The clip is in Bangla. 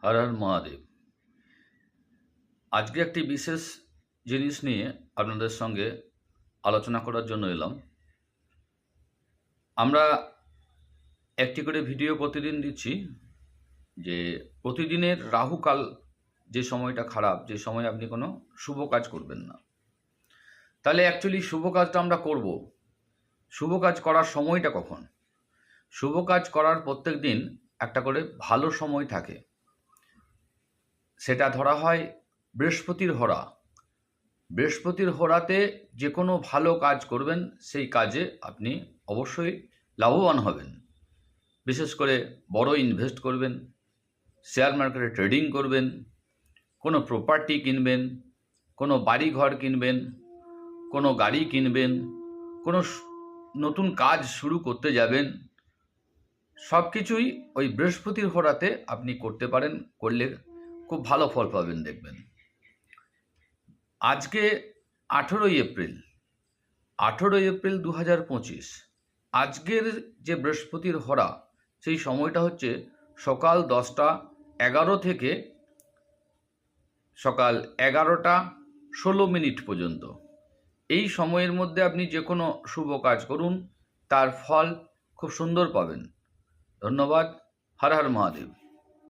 হর হর মহাদেব। আজকে একটি বিশেষ জিনিস নিয়ে আপনাদের সঙ্গে আলোচনা করার জন্য এলাম। আমরা একটি করে ভিডিও প্রতিদিন দিচ্ছি যে প্রতিদিনের রাহুকাল যে সময়টা খারাপ, যে সময় আপনি কোনো শুভ কাজ করবেন না। তাহলে অ্যাকচুয়ালি শুভ কাজটা আমরা করব, শুভ কাজ করার সময়টা কখন? শুভ কাজ করার প্রত্যেক দিন একটা করে ভালো সময় থাকে, সেটা ধরা হয় বৃহস্পতির হোরা। বৃহস্পতির হোরাতে যে কোনো ভালো কাজ করবেন, সেই কাজে আপনি অবশ্যই লাভবান হবেন। বিশেষ করে বড় ইনভেস্ট করবেন, শেয়ার মার্কেটে ট্রেডিং করবেন, কোনো প্রপার্টি কিনবেন, কোনো বাড়ি ঘর কিনবেন, কোনো গাড়ি কিনবেন, কোনো নতুন কাজ শুরু করতে যাবেন, সব কিছুই ওই বৃহস্পতির হোরাতে আপনি করতে পারেন। করলে খুব ভালো ফল পাবেন দেখবেন। আজকে 18 এপ্রিল 2025। আজকের যে বৃহস্পতির হোরা, সেই সময়টা হচ্ছে সকাল 10টা 11 থেকে সকাল 11টা 16 পর্যন্ত। এই সময়ের মধ্যে আপনি যে কোনো শুভ কাজ করুন, তার ফল খুব সুন্দর পাবেন। ধন্যবাদ। হর হর মহাদেব।